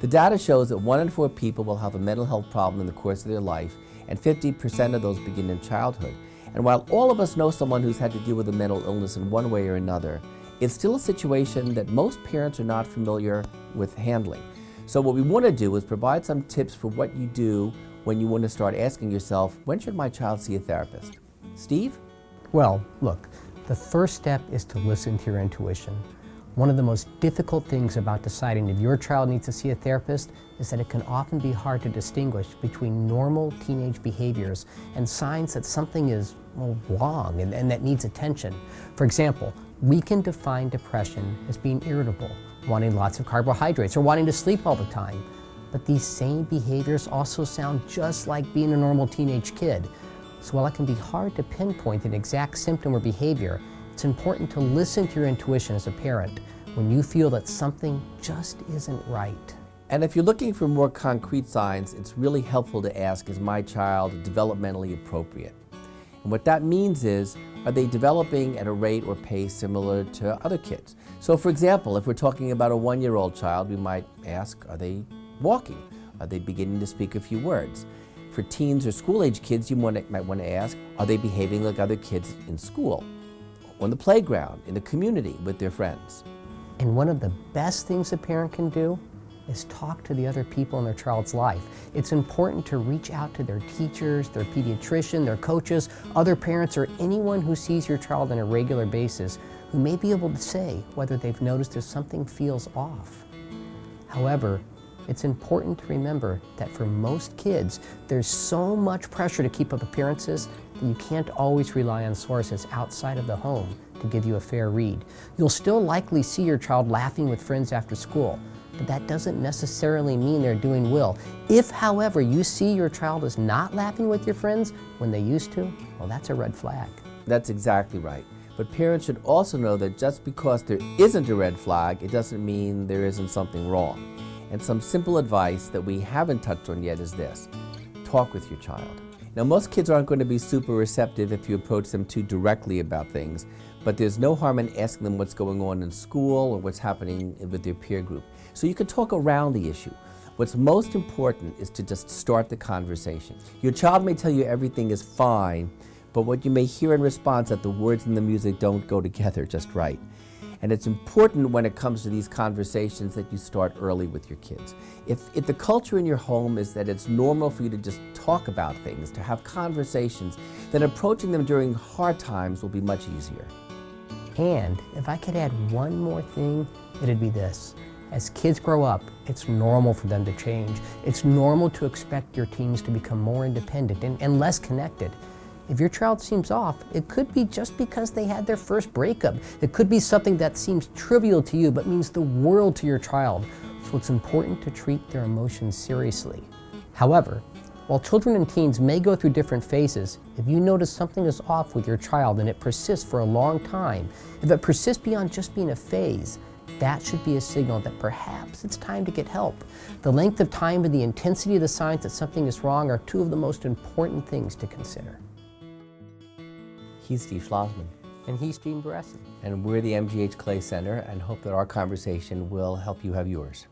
The data shows that 1 in 4 people will have a mental health problem in the course of their life, and 50% of those begin in childhood. And while all of us know someone who's had to deal with a mental illness in one way or another, it's still a situation that most parents are not familiar with handling. So what we want to do is provide some tips for what you do when you want to start asking yourself, when should my child see a therapist? Steve? Well, look, the first step is to listen to your intuition. One of the most difficult things about deciding if your child needs to see a therapist is that it can often be hard to distinguish between normal teenage behaviors and signs that something is wrong and that needs attention. For example, we can define depression as being irritable, wanting lots of carbohydrates, or wanting to sleep all the time. But these same behaviors also sound just like being a normal teenage kid. So while it can be hard to pinpoint an exact symptom or behavior, it's important to listen to your intuition as a parent when you feel that something just isn't right. And if you're looking for more concrete signs, it's really helpful to ask, is my child developmentally appropriate? And what that means is, are they developing at a rate or pace similar to other kids? So for example, if we're talking about a 1-year-old child, we might ask, are they walking? Are they beginning to speak a few words? For teens or school-age kids, you might want to ask, are they behaving like other kids in school, on the playground, in the community, with their friends? And one of the best things a parent can do is talk to the other people in their child's life. It's important to reach out to their teachers, their pediatrician, their coaches, other parents, or anyone who sees your child on a regular basis who may be able to say whether they've noticed if something feels off. However, it's important to remember that for most kids, there's so much pressure to keep up appearances that you can't always rely on sources outside of the home to give you a fair read. You'll still likely see your child laughing with friends after school, but that doesn't necessarily mean they're doing well. If, however, you see your child is not laughing with your friends when they used to, well, that's a red flag. That's exactly right. But parents should also know that just because there isn't a red flag, it doesn't mean there isn't something wrong. And some simple advice that we haven't touched on yet is this: talk with your child. Now, most kids aren't going to be super receptive if you approach them too directly about things, but there's no harm in asking them what's going on in school or what's happening with their peer group. So you can talk around the issue. What's most important is to just start the conversation. Your child may tell you everything is fine, but what you may hear in response that the words and the music don't go together just right. And it's important when it comes to these conversations that you start early with your kids. If the culture in your home is that it's normal for you to just talk about things, to have conversations, then approaching them during hard times will be much easier. And if I could add one more thing, it'd be this. As kids grow up, it's normal for them to change. It's normal to expect your teens to become more independent and less connected. If your child seems off, it could be just because they had their first breakup. It could be something that seems trivial to you but means the world to your child. So it's important to treat their emotions seriously. However, while children and teens may go through different phases, if you notice something is off with your child and it persists for a long time, if it persists beyond just being a phase, that should be a signal that perhaps it's time to get help. The length of time and the intensity of the signs that something is wrong are two of the most important things to consider. He's Steve Schlozman. And he's Beresin. And we're the MGH Clay Center, and hope that our conversation will help you have yours.